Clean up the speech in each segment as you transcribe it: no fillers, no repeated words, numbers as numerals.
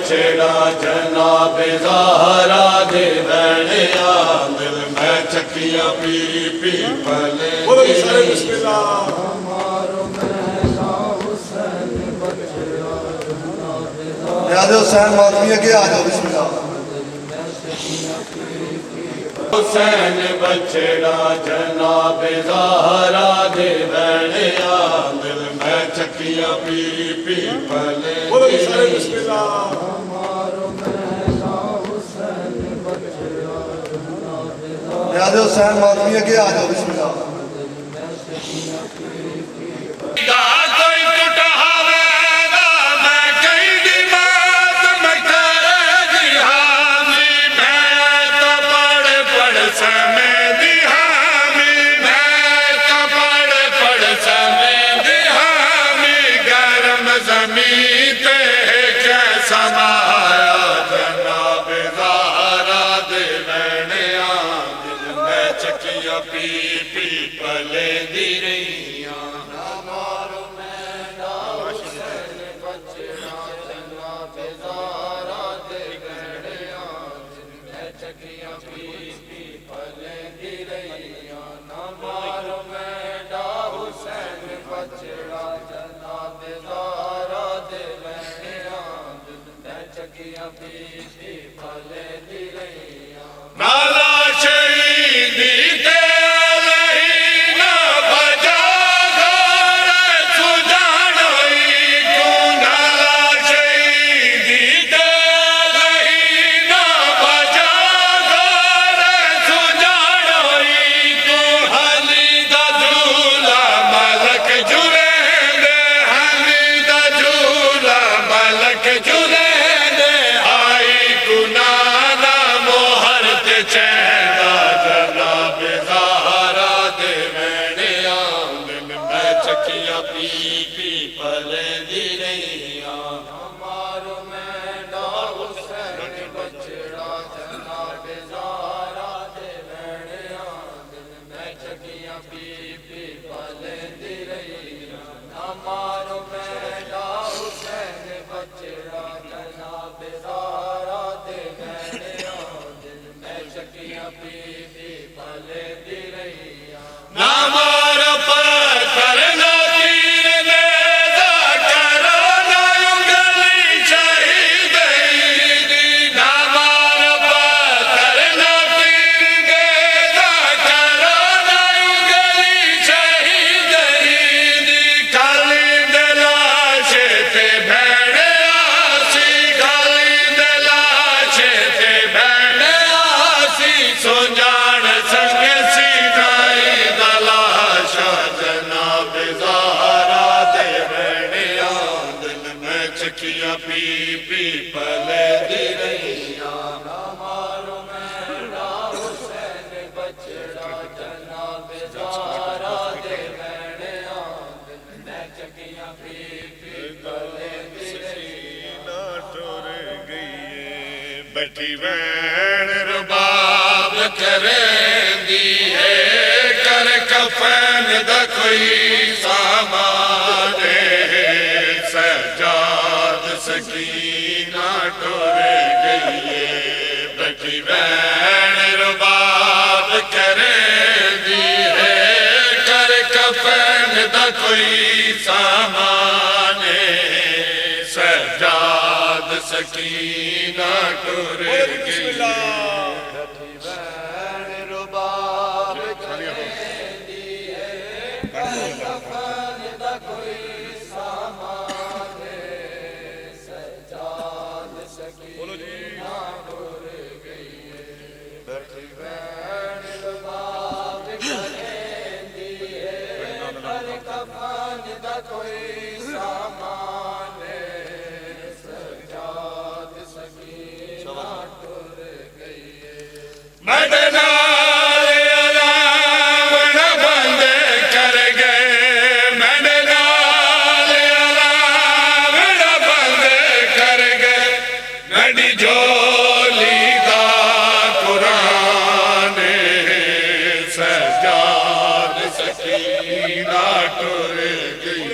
बछड़ा जनाब ज़हरा दे बैणिया दिल में चकिया पी पी पले हुसैन मातमी के आ जाओ बिस्मिल्लाह। हुसैन बछड़ा जनाब ज़हरा दे बैणिया दिल में चकिया पी पी पले हुसैन मातमी के आ जाओ बिस्मिल्लाह। पी पी पले दी रैया ना मारो मैना हुसैन बछड़ा जनाब ज़हरा दे बैणिया मैं चकिया पी पी पले दी रैया ना मारो मैना हुसैन बछड़ा जनाब ज़हरा दे बैणिया मैं चकिया पी पी पले दी रैया नाला शहीदी चकिया पी पी पले दी रैया हमारो मैना हुसैन बछड़ा जनाब ज़हरा दे बैणिया दिल में चकिया पी पी पले दी रैया हमारो मैना हुसैन बछड़ा जनाब ज़हरा दे बैणिया दिल में चकिया पी पी पले दी रैया चकिया पी पी पले दी रैया हमारो मैना हुसैन बछड़ा जनाब ज़हरा दे बैणिया मैं चकिया पी पी पले दी रैया टुर गई बैठी वैन रुबाब करेंदी है कर कफन दा कोई सामान सकीना टुर गई बैठी वैन रुबाब करेंदी है कर कफन दा कोई सामान सजाद सकीना टुर गई बैठी वैन रुबाब करेंदी है कर कफन दा कोई सामान कोई सामान सजाद सकीना टुर गई मदना बंद कर गए मदना बंद कर गए नडी झोली का कुरान सजाद सकीना टुर गई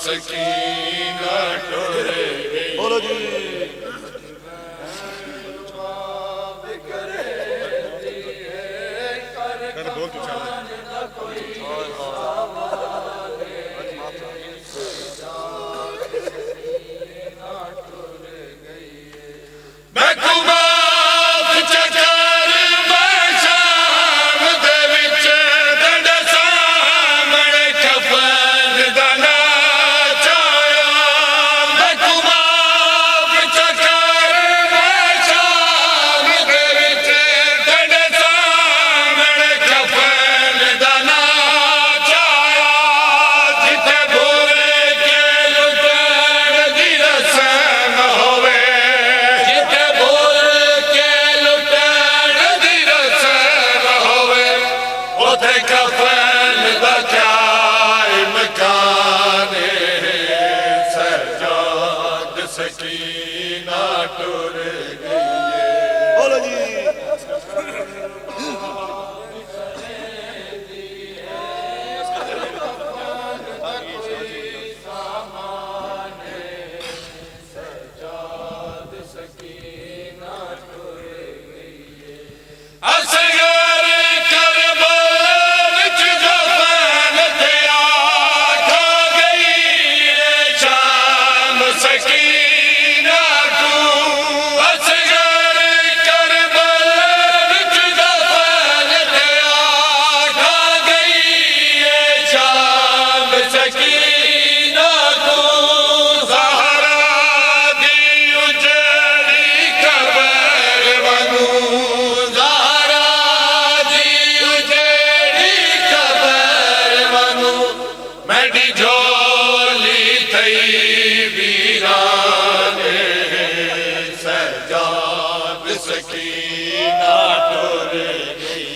ਸਕੀਨਾ ਟੁਰ ਬੋਲੋ ਜੀ। ਸਕੀਨਾ ਟੁਰ ਗਈ ਬੋਲੋ ਜੀ। ਸਕੀਨਾ ਟੁਰ ਗਈ